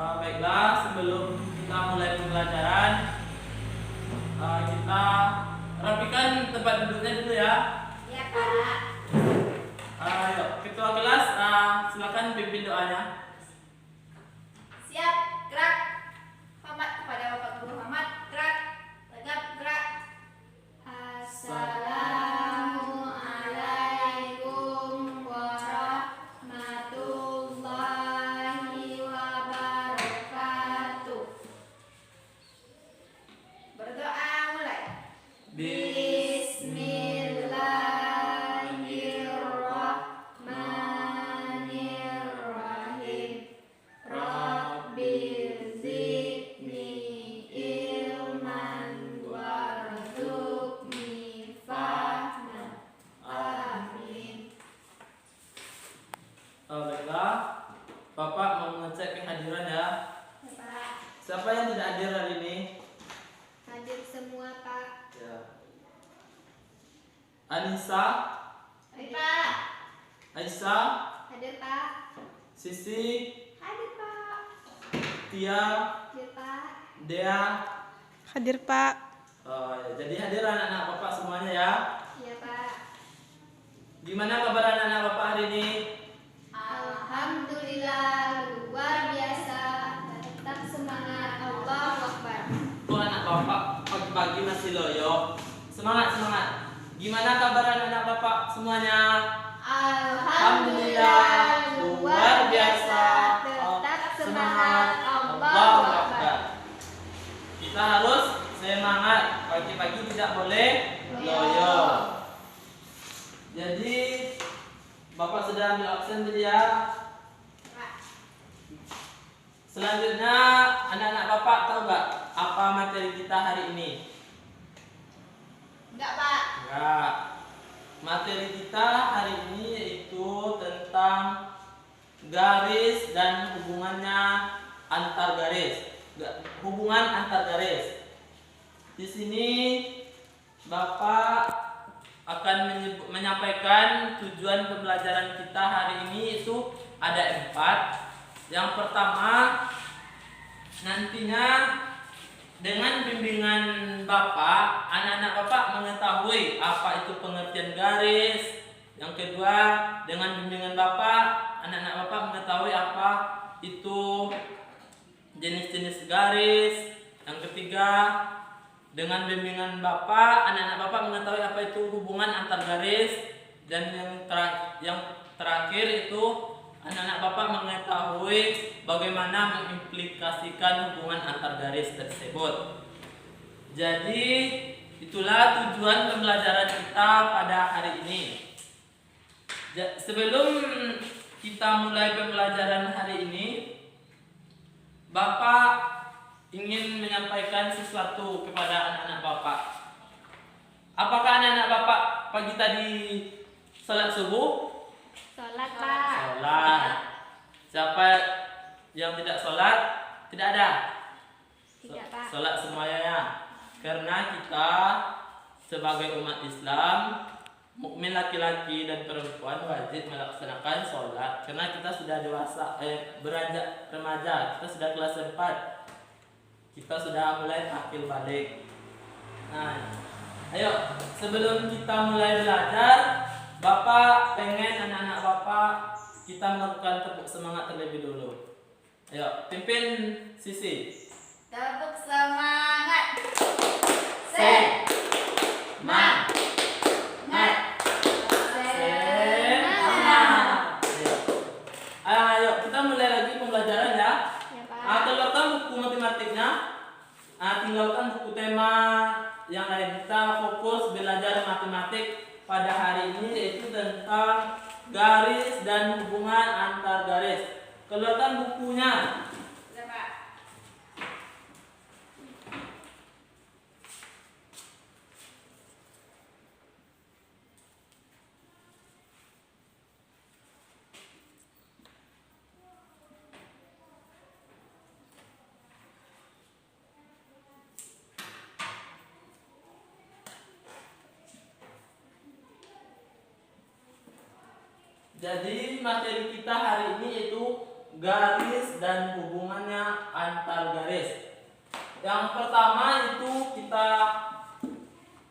Baiklah, sebelum kita mulai pembelajaran, kita rapikan tempat duduknya dulu ya. Ya, Pak. Ayo, ketua kelas, silakan pimpin doanya. Siap, gerak. Hormat kepada Bapak Guru Muhammad, gerak. Tegap, gerak. Assalamualaikum warahmatullahi wabarakatuh. Berdoa mulai. Bismillahirrahmanirrahim. Rabbil zidni ilman warzuqni fahman. Amin. Baiklah, Bapak mau mengecek kehadiran ya. Pak, Siapa yang tidak hadir hari ini? hadir semua, Pak. Ya. Anissa, Hadir, Pak. Aisyah, Hadir, Pak. Sisi, Hadir, Pak. Tia, Hadir, Pak. Dea. Hadir Pak. Ya. Jadi hadir anak-anak Bapak semuanya ya. Iya, Pak. Gimana kabar anak-anak Bapak hari ini? Alhamdulillah, luar biasa. Tetap semangat. Allahu Akbar. Tuh anak Bapak pagi-pagi masih loyo. Semangat, semangat. Gimana kabar anak-anak Bapak semuanya? Alhamdulillah, luar biasa. Tetap semangat. Allahu Akbar. Kita harus semangat. Pagi-pagi tidak boleh loyo. Jadi Bapak sudah ambil absen tadi ya. Selanjutnya anak-anak Bapak tahu nggak apa materi kita hari ini? Enggak, Pak. Enggak. Materi kita hari ini yaitu tentang garis dan hubungannya antar garis. Hubungan antar garis. Di sini Bapak akan menyampaikan tujuan pembelajaran kita hari ini itu ada 4. Yang pertama, nantinya dengan bimbingan Bapak, anak-anak Bapak mengetahui apa itu pengertian garis. Yang kedua, dengan bimbingan Bapak, anak-anak Bapak mengetahui apa itu jenis-jenis garis. Yang ketiga, dengan bimbingan Bapak, anak-anak Bapak mengetahui apa itu hubungan antar garis. Dan yang terakhir itu anak-anak Bapak mengetahui bagaimana mengimplikasikan hubungan antar garis tersebut. Jadi itulah tujuan pembelajaran kita pada hari ini. Sebelum kita mulai pembelajaran hari ini, Bapak ingin menyampaikan sesuatu kepada anak-anak Bapak. Apakah anak-anak Bapak pagi tadi salat subuh? Salat, Pak. Sholat. Siapa yang tidak sholat? Tidak ada. Tidak, Pak. Sholat semuanya ya. Karena kita sebagai umat Islam, mukmin laki-laki dan perempuan wajib melaksanakan sholat. Karena kita sudah dewasa, beranjak remaja, kita sudah kelas 4. Kita sudah mulai akil balik. Nah, ayo sebelum kita mulai belajar, Bapak pengen anak-anak Bapak kita melakukan tepuk semangat terlebih dulu. Ayo, pimpin Sisi. Tepuk semangat. Semangat. Semangat. Ayo, kita mulai lagi pembelajaran ya. Ya, Pak. Keluarkan buku matematiknya. Tinggalkan buku tema yang lain. Kita fokus belajar matematik pada hari ini yaitu tentang garis dan hubungan antar garis. Keluarkan bukunya. Ya, Pak. Jadi materi kita hari ini yaitu garis dan hubungannya antar garis. Yang pertama itu kita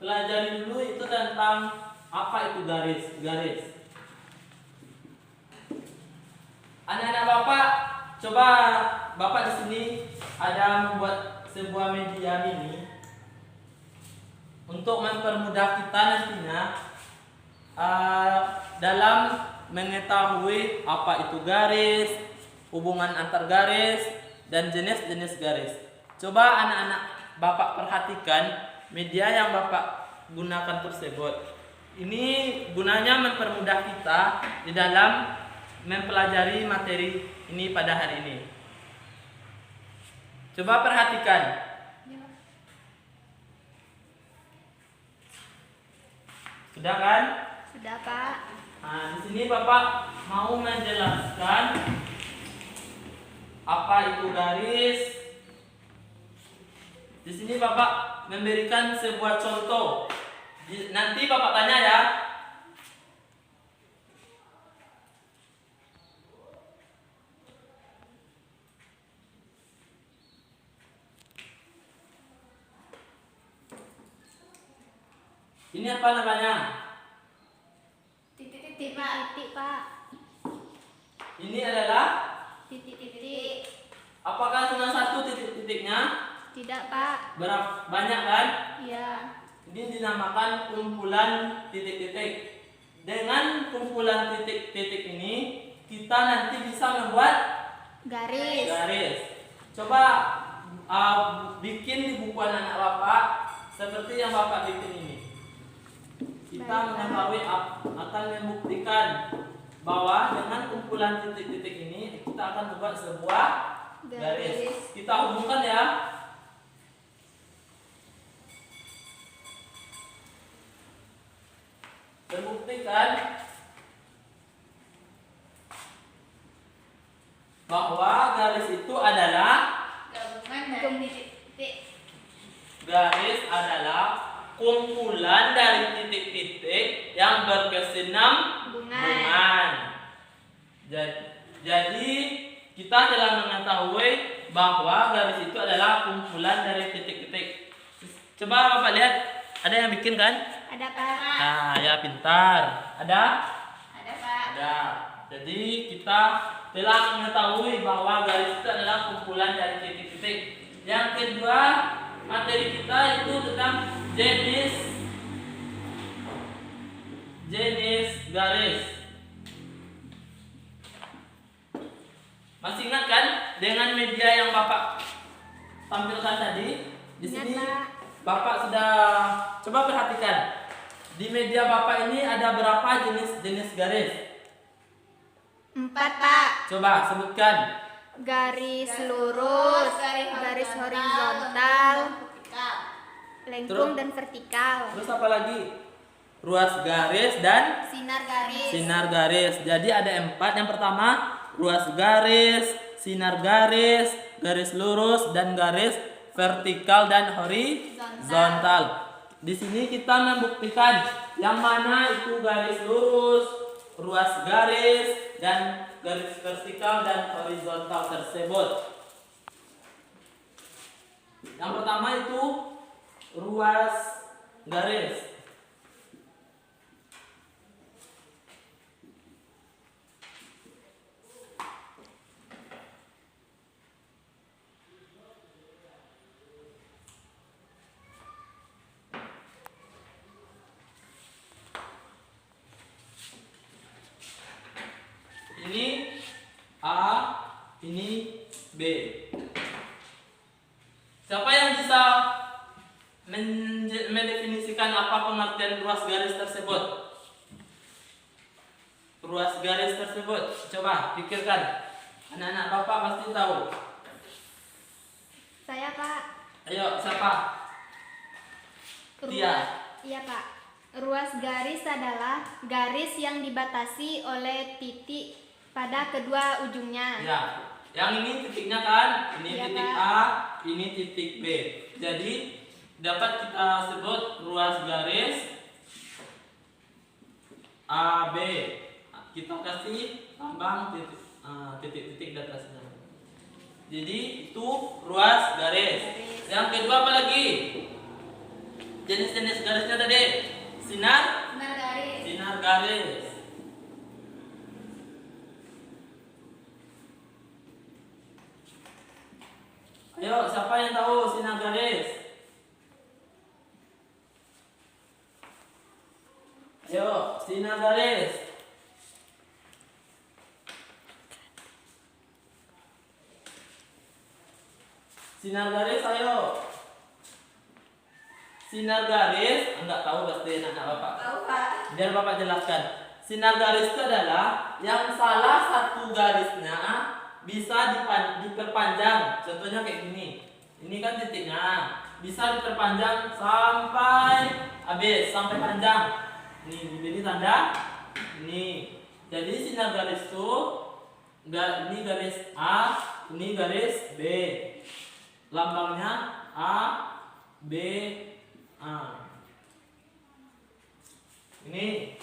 pelajari dulu itu tentang apa itu garis. Garis. Anak-anak Bapak, coba Bapak di sini ada membuat sebuah media ini untuk mempermudah kita nantinya dalam mengetahui apa itu garis, hubungan antar garis, dan jenis-jenis garis. Coba anak-anak Bapak perhatikan media yang Bapak gunakan tersebut. Ini gunanya mempermudah kita di dalam mempelajari materi ini pada hari ini. Coba perhatikan. Sudah kan? Sudah, Pak. Nah, di sini Bapak mau menjelaskan apa itu garis. Di sini Bapak memberikan sebuah contoh. Nanti Bapak tanya ya. Ini apa namanya? Titik-titik, Pak. Titik, Pak. Ini adalah, Titik-titik. apakah cuma satu titik-titiknya? Tidak, Pak. Berapa banyak kan? Iya. Ini dinamakan kumpulan titik-titik. Dengan kumpulan titik-titik ini, kita nanti bisa membuat Garis. garis. Coba bikin di buku anak-anak Bapak seperti yang Bapak bikin ini. Kita mengetahui akan membuktikan bahwa dengan kumpulan titik-titik ini kita akan membuat sebuah garis. Kita hubungkan ya. Terbuktikan bahwa garis itu adalah Gabungan dari titik-titik. garis adalah kumpulan dari titik-titik yang berkesinambungan. Jadi kita telah mengetahui bahwa garis itu adalah kumpulan dari titik-titik. Coba Bapak lihat, ada yang bikin kan? Ada, Pak. Nah, ya pintar. Ada? Ada, Pak. Ada. Jadi kita telah mengetahui bahwa garis itu adalah kumpulan dari titik-titik. Yang kedua, materi kita itu tentang jenis garis. Masih ingat kan dengan media yang Bapak tampilkan tadi? Di Ingat, sini Pak. Bapak sudah coba perhatikan. Di media Bapak ini ada berapa jenis garis? 4, Pak. Coba sebutkan. Garis lurus, garis horizontal, vertikal. lengkung dan vertikal. Terus apa lagi? Ruas garis dan Sinar garis. sinar garis. Jadi ada 4. Yang pertama, ruas garis, sinar garis, garis lurus, dan garis vertikal dan horizontal. Di sini kita membuktikan yang mana itu garis lurus, ruas garis, dan garis vertikal dan horizontal tersebut. Yang pertama itu ruas garis. Ini A, ini B. Siapa yang bisa mendefinisikan apa pengertian ruas garis tersebut? Ruas garis tersebut, coba pikirkan. Anak-anak Bapak pasti tahu. Saya, Pak. Ayo, siapa? Dia. Iya, Pak. Ruas garis adalah garis yang dibatasi oleh titik pada kedua ujungnya. Ya, yang ini titiknya kan, ini Iya, titik Pak. A, ini titik B. Jadi dapat kita sebut ruas garis AB. Kita kasih lambang titik titik-titik di atasnya. Jadi itu ruas garis. Yang kedua apa lagi? Jenis-jenis garisnya tadi sinar Sinar garis. sinar garis. Ayo, siapa yang tahu sinar garis? Ayo, sinar garis. Sinar garis, ayo. Sinar garis, enggak tahu pasti anak Bapak. Tahu Pak. Biar Bapak jelaskan. Sinar garis itu adalah yang salah satu garisnya bisa diperpanjang. Contohnya kayak gini. Ini kan titiknya. Bisa diperpanjang sampai habis, sampai panjang. Ini tanda. Ini. Jadi sinar garis itu ini garis A, ini garis B. Lambangnya A, B, A. Ini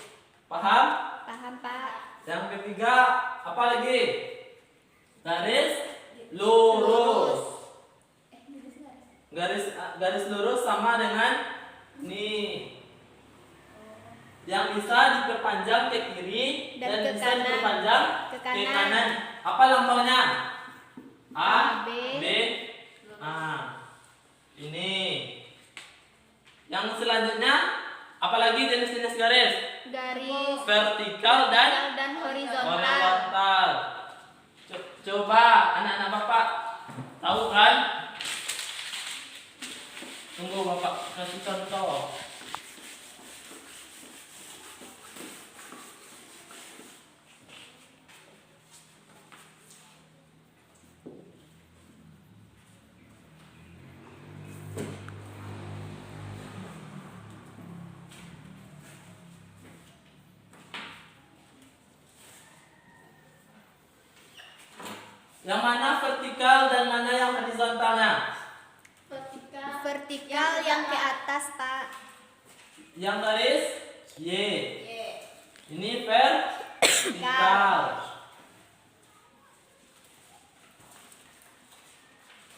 paham? Paham, Pak. Yang ketiga apa lagi? Garis lurus. Garis lurus sama dengan nih. Yang bisa diperpanjang ke kiri Dan dan ke bisa kanan. diperpanjang Ke ke kanan. kanan. Apa lambangnya? A, B, B, A. Ini. Yang selanjutnya apalagi jenis-jenis garis? garis Vertikal dan horizontal. horizontal. Coba anak-anak Bapak tahu kan? Tunggu Bapak kasih contoh. Yang mana vertikal dan mana yang horizontalnya? Vertikal yang ke atas, Pak. Yang garis Y. Y. Ini vertikal.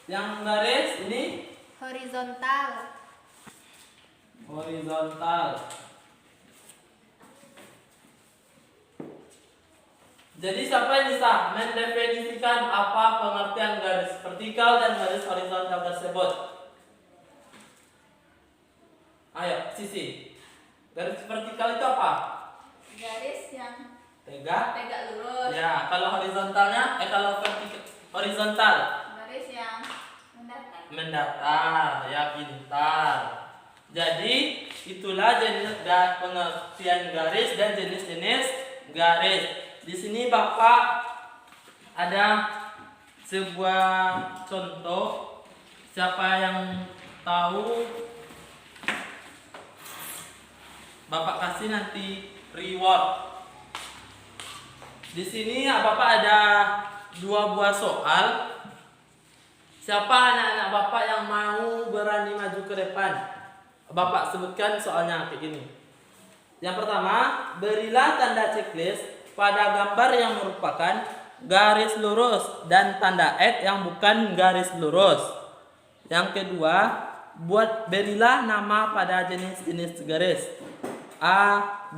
Yang garis ini Horizontal. horizontal. Jadi siapa yang bisa mendefinisikan apa pengertian garis vertikal dan garis horizontal tersebut? Ayo, Sisi. Garis vertikal itu apa? Garis yang Tegak. tegak lurus. Ya, kalau horizontalnya, kalau vertikal horizontal Garis yang mendatar. mendatar, ya pintar. Jadi itulah jenis pengertian garis dan jenis-jenis garis. Di sini Bapak ada sebuah contoh. Siapa yang tahu, Bapak kasih nanti reward. Di sini Bapak ada 2 buah soal. Siapa anak-anak Bapak yang mau berani maju ke depan? Bapak sebutkan soalnya kayak gini. Yang pertama, berilah tanda checklist pada gambar yang merupakan garis lurus dan tanda X yang bukan garis lurus. Yang kedua, berilah nama pada jenis-jenis garis A, B,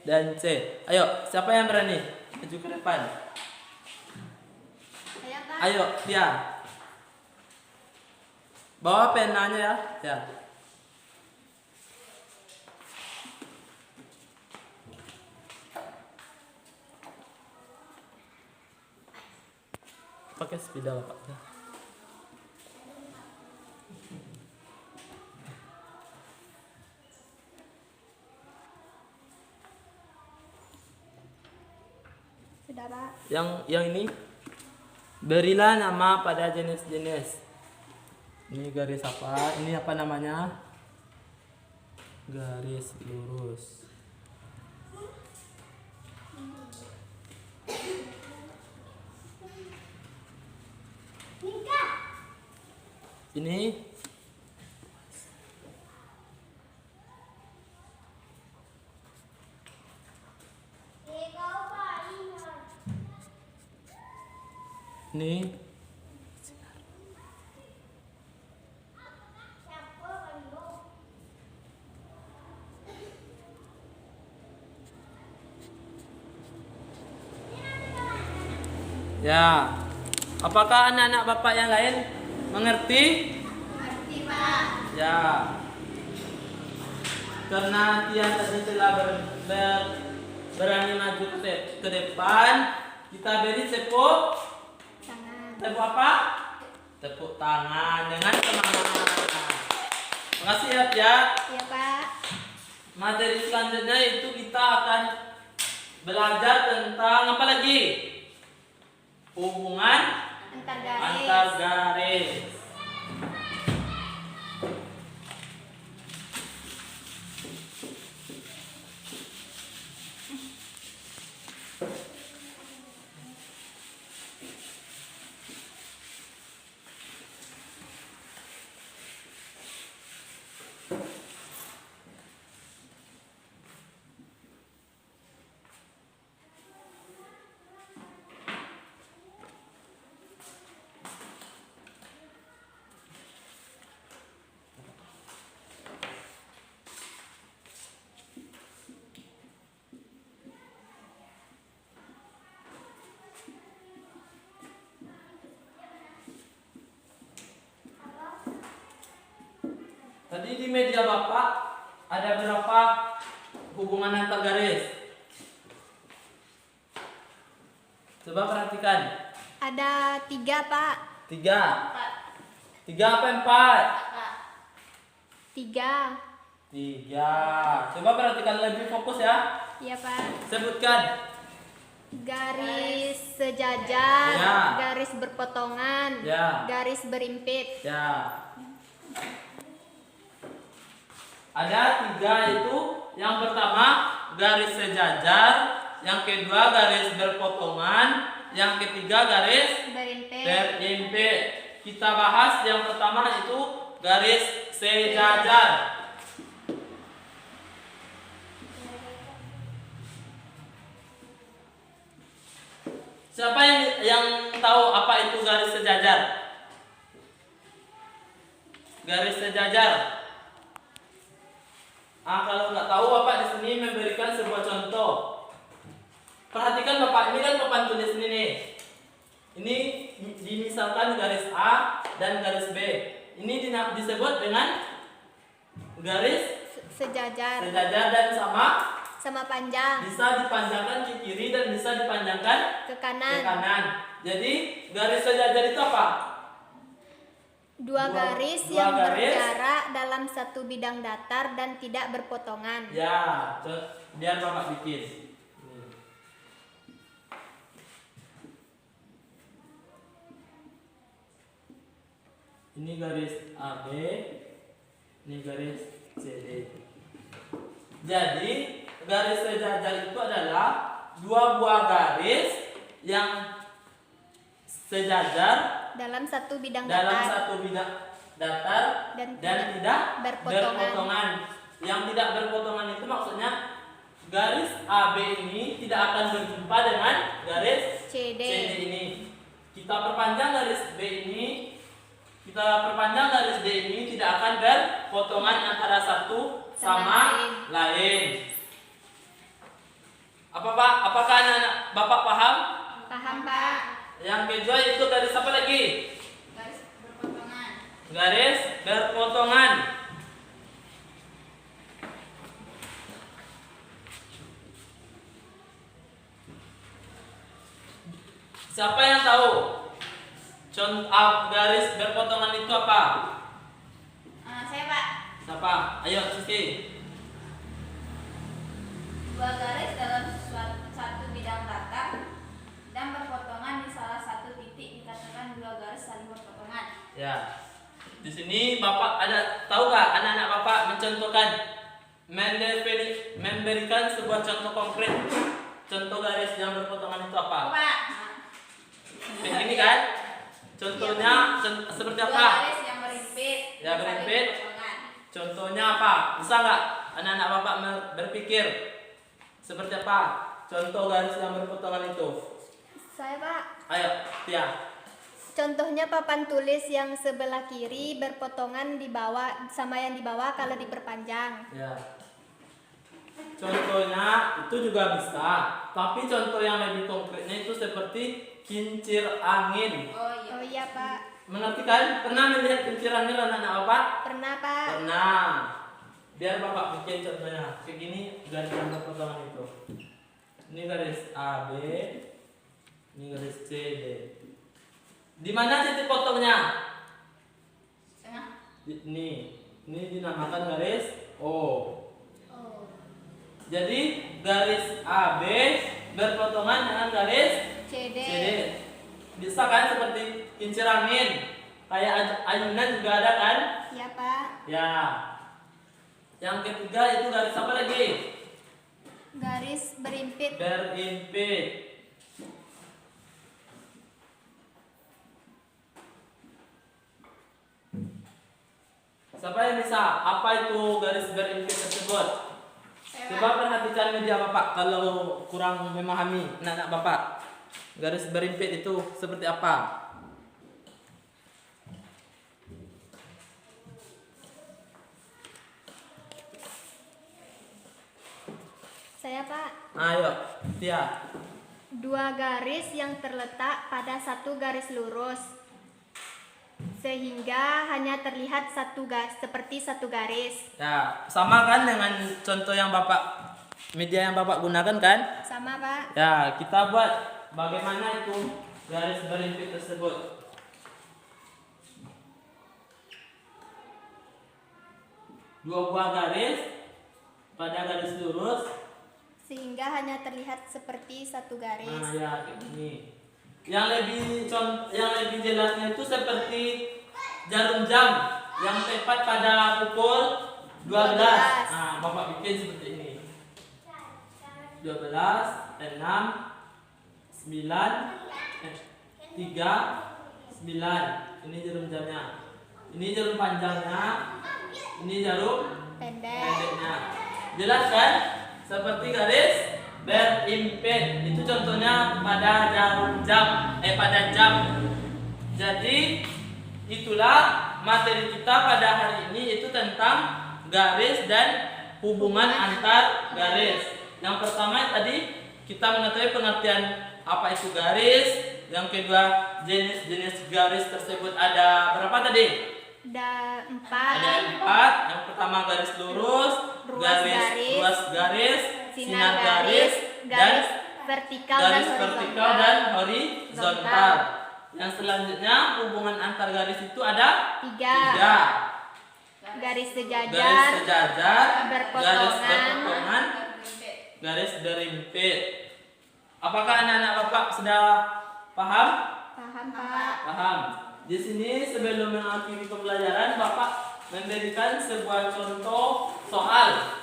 dan C. Ayo, siapa yang berani maju ke depan? Ayo, Tia. Bawa penanya ya. Ya. Pakai spidol Pak. Ya. Sudah, Pak. Yang ini berilah nama pada jenis-jenis. Ini garis apa? Ini apa namanya? Garis lurus. Ini Ini ya. Apakah anak-anak Bapak yang lain mengerti? Mengerti, Pak. Ya. Karena Tian tadi telah berani maju ke depan, kita beri tepuk apa? Tepuk tangan dengan semangat. Terima kasih ya Tia. Iya, Pak. Materi selanjutnya itu kita akan belajar tentang apa lagi? Hubungan antar garis. Tadi di media Bapak ada berapa hubungan antar garis? Coba perhatikan. Ada 3, Pak. 3. Pak. 3 apa 4? Pak. 3. 3. Coba perhatikan lebih fokus ya. Iya, Pak. Sebutkan. Garis sejajar, Ya. garis berpotongan, Ya. garis berimpit. Ya. Ada 3 itu. Yang pertama garis sejajar, yang kedua garis berpotongan, yang ketiga garis Berimpit. berimpit. Kita bahas yang pertama itu garis sejajar. Siapa yang tahu apa itu garis sejajar? Garis sejajar. Kalau nggak tahu, Bapak di sini memberikan sebuah contoh. Perhatikan Bapak, ini kan papan tulis ini nih. Ini dimisalkan garis A dan garis B. Ini disebut dengan garis Sejajar. dan Sama panjang. bisa dipanjangkan ke kiri dan bisa dipanjangkan Ke ke kanan. kanan. Jadi garis sejajar itu apa? Dua garis dua yang garis. berjarak dalam satu bidang datar dan tidak berpotongan. Ya, biar Bapak bikin. Ini garis AB, ini garis CD. Jadi garis sejajar itu adalah dua buah garis yang sejajar Dalam satu bidang dalam datar. satu bidang datar Dan tidak berpotongan. berpotongan. Yang tidak berpotongan itu maksudnya garis AB ini tidak akan berjumpa dengan garis CD. ini. Kita perpanjang garis B ini, kita perpanjang garis D ini, tidak akan berpotongan antara satu sama lain. Apa Pak? Apakah anak-anak Bapak paham? Paham, Pak? Yang kedua itu garis apa lagi? Garis berpotongan. Garis berpotongan. Siapa yang tahu contoh garis berpotongan itu apa? Saya, Pak. Siapa? Ayo Siski. Dua garis dalam satu bidang datar dan berpotongan di salah satu titik dikatakan dua garis saling berpotongan. Ya. Di sini Bapak ada tahu nggak anak-anak Bapak mencontohkan memberikan sebuah contoh konkret. Contoh garis yang berpotongan itu apa? Pak. Ini kan? Contohnya seperti Dua apa? garis yang berimpit. Ya, saling berimpit. berpotongan. Contohnya apa? Bisa nggak anak-anak Bapak berpikir seperti apa contoh garis yang berpotongan itu? Saya, Pak. Ayo, Tia. Contohnya papan tulis yang sebelah kiri berpotongan di bawah sama yang di bawah kalau diperpanjang. Ya. Contohnya itu juga bisa, tapi contoh yang lebih konkretnya itu seperti kincir angin. Oh iya. Oh iya Pak, Mengerti kan? Pernah melihat kincir angin anak-anak Bapak? pernah Pak. Pernah. Biar Bapak bikin contohnya. Kayak gini garis yang berpotongan itu. Ini garis A, B. Ini garis C, D. Di mana titik potongnya? Tengah. Ini dinamakan garis O. Oh. Jadi garis AB berpotongan dengan garis CD. CD. Bisa kan seperti kincir angin. Kayak ayunan juga ada kan? Iya Pak. Ya. Yang ketiga itu garis apa lagi? Garis berimpit. Berimpit. Siapa yang bisa? Apa itu garis berimpit tersebut? Coba perhatikan media Bapak kalau kurang memahami anak-anak Bapak. Garis berimpit itu seperti apa? Saya Pak. Ayo, Tia. Dua garis yang terletak pada satu garis lurus, sehingga hanya terlihat satu garis seperti satu garis. Ya, sama kan dengan contoh yang Bapak media yang Bapak gunakan kan? Sama Pak. Ya, kita buat bagaimana itu garis berimpit tersebut. Dua buah garis pada garis lurus. Sehingga hanya terlihat seperti satu garis. Nah, ya kayak gini. Yang lebih jelasnya itu seperti jarum jam yang tepat pada pukul 12. Nah, Bapak bikin seperti ini. 12, 6, 9, 3, 9. Ini jarum jamnya. Ini jarum panjangnya. Ini jarum pendeknya. Jelas kan? Seperti garis berimpit. Itu contohnya pada jarum jam, pada jam. Jadi itulah materi kita pada hari ini, itu tentang garis dan hubungan antar garis. Yang pertama tadi kita mengetahui pengertian apa itu garis. Yang kedua, jenis-jenis garis tersebut ada berapa tadi? Ada 4. Ada 4. Yang pertama garis lurus, ruas garis, sinar garis, dan vertikal garis dan vertikal dan horizontal. Yang selanjutnya hubungan antar garis itu ada 3. Garis sejajar, Garis sejajar, berpotongan, garis berpotongan, garis berimpit. Apakah anak-anak Bapak sudah paham? Paham Pak. Paham. Di sini sebelum mengakhiri pembelajaran, Bapak memberikan sebuah contoh soal.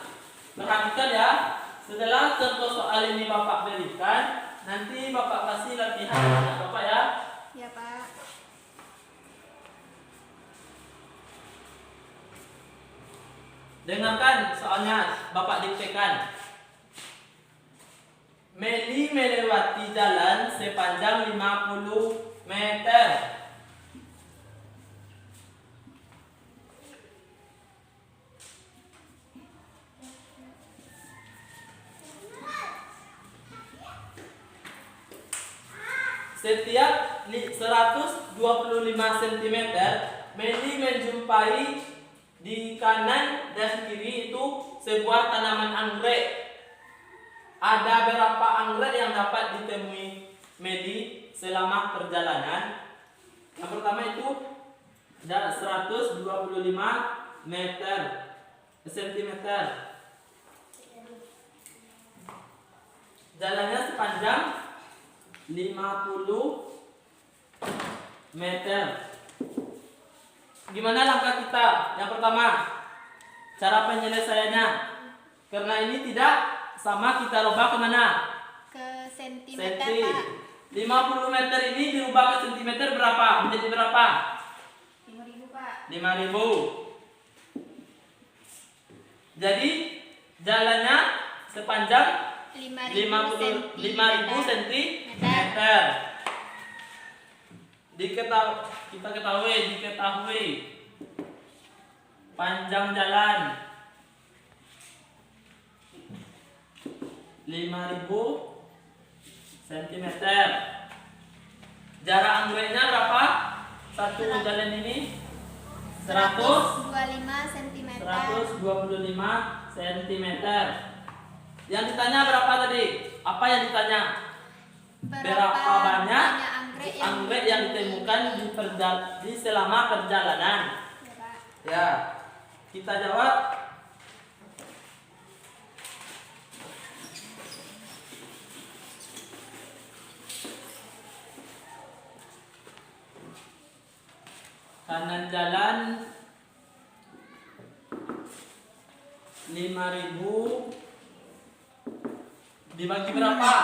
Perhatikan ya. Setelah contoh soal ini Bapak berikan, nanti Bapak kasih latihan anak Bapak ya. Ya Pak. Dengarkan soalnya, Bapak diktekan. Meli melewati jalan sepanjang 50 meter. Setiap 125 cm, Meli menjumpai di kanan dan kiri itu sebuah tanaman anggrek. Ada berapa anggrek yang dapat ditemui Meli selama perjalanan? Yang pertama itu ada 125 cm. Jalannya sepanjang 50 meter. Gimana langkah kita? Yang pertama, cara penyelesaiannya. Karena ini tidak sama, kita rubah kemana? Ke sentimeter Senti. Pak. 50 meter ini dirubah ke sentimeter berapa? Menjadi berapa? 5.000 Pak. 5.000. Jadi jalannya sepanjang 5.000 cm. Diketahui panjang jalan 5.000 cm. Jarak anggreknya berapa? Satu jalan ini 125 cm. 125 cm. Yang ditanya berapa tadi? Apa yang ditanya? Berapa banyak anggrek yang ditemukan di selama perjalanan? Ya, kita jawab. Kanan jalan 5.000 dibagi berapa?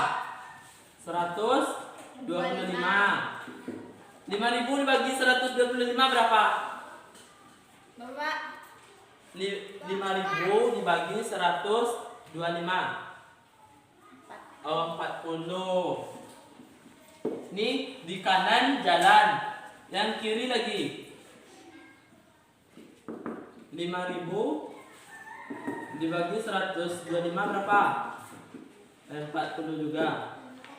125. 5.000 dibagi 125 berapa? Bapak 5.000 dibagi 125. Oh, 40. Ini di kanan jalan. Yang kiri lagi 5.000 dibagi 125 berapa? 40 juga.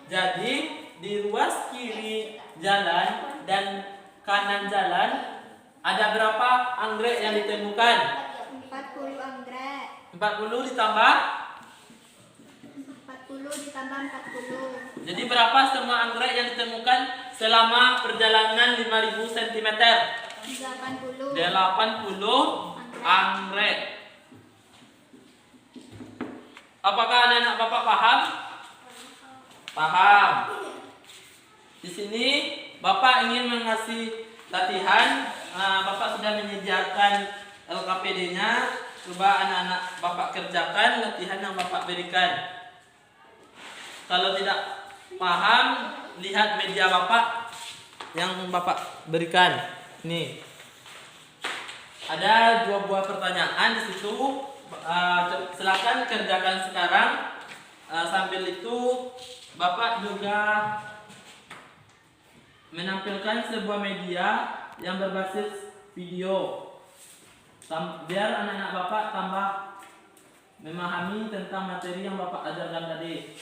Jadi di ruas kiri jalan dan kanan jalan ada berapa anggrek yang ditemukan? 40 anggrek. 40 ditambah 40. Jadi berapa semua anggrek yang ditemukan selama perjalanan 5.000 cm? 80. 80 anggrek. Apakah anak-anak Bapak paham? Paham. Di sini Bapak ingin mengasih latihan. Bapak sudah menyediakan LKPD-nya. Coba anak-anak Bapak kerjakan latihan yang Bapak berikan. Kalau tidak paham, lihat media Bapak yang Bapak berikan. Ini ada 2 buah pertanyaan di situ. Silakan kerjakan sekarang. Sambil itu Bapak juga menampilkan sebuah media yang berbasis video. Biar anak-anak Bapak tambah memahami tentang materi yang Bapak ajarkan tadi.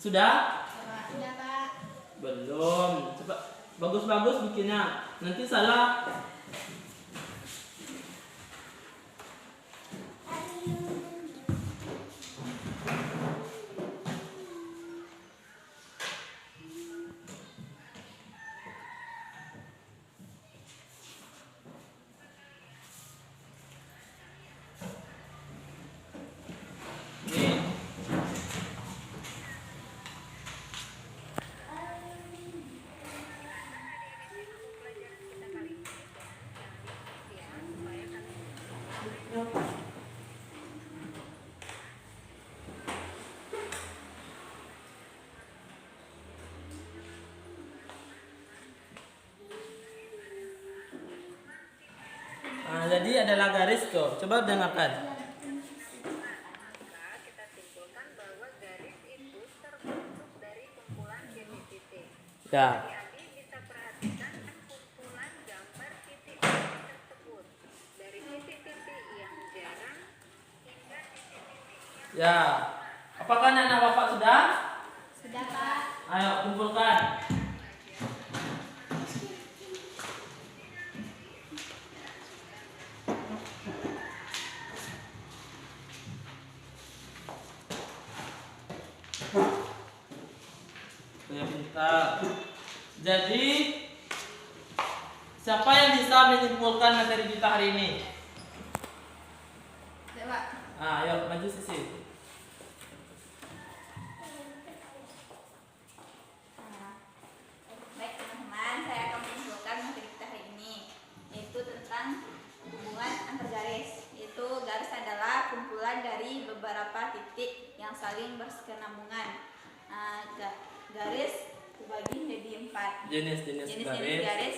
Sudah? Sudah, Pak. Belum. Coba bagus-bagus bikinnya. Nanti salah. Nih. Jadi adalah garis tuh. Coba dengarkan. Kita simpulkan bahwa garis itu terbentuk dari kumpulan titik-titik. Ya. Adik-adik bisa perhatikan kumpulan gambar titik-titik tersebut. Dari titik-titik yang jarang hingga titik-titik yang Ya. Apakah anak-anak Bapak sudah? Sudah, Pak. Ayo kumpulkan. Pintar. Jadi siapa yang bisa menyimpulkan materi kita hari ini? Coba. Ayo maju sisi. Baik teman-teman, saya akan menyimpulkan materi kita hari ini, yaitu tentang hubungan antar garis. Yaitu garis adalah kumpulan dari beberapa titik yang saling berkesinambungan. Garis dibagi menjadi 4. Jenis-jenis Jenis-jenis garis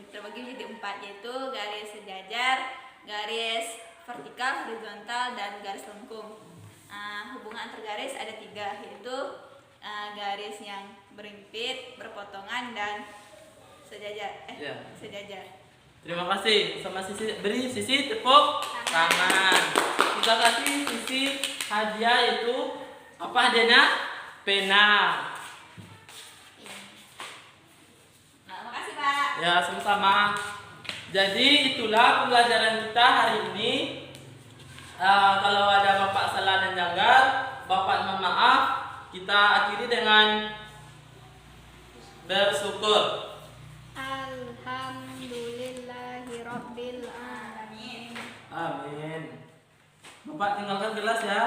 terbagi menjadi 4, yaitu garis sejajar, garis vertikal, horizontal, dan garis lengkung. Hubungan antar garis ada 3, yaitu garis yang berimpit, berpotongan, dan sejajar. Ya. Sejajar. Terima kasih. Sama Sisi, beri Sisi tepuk tangan. Kita kasih Sisi hadiah itu apa hadiahnya? Pena. Nah, makasih Pak. Ya, sama-sama. Jadi itulah pembelajaran kita hari ini. Kalau ada Bapak salah dan janggal, Bapak mohon maaf. Kita akhiri dengan bersyukur. Alhamdulillahirabbil alamin. Amin. Bapak tinggalkan gelas ya.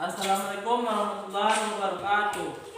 Assalamualaikum warahmatullahi wabarakatuh.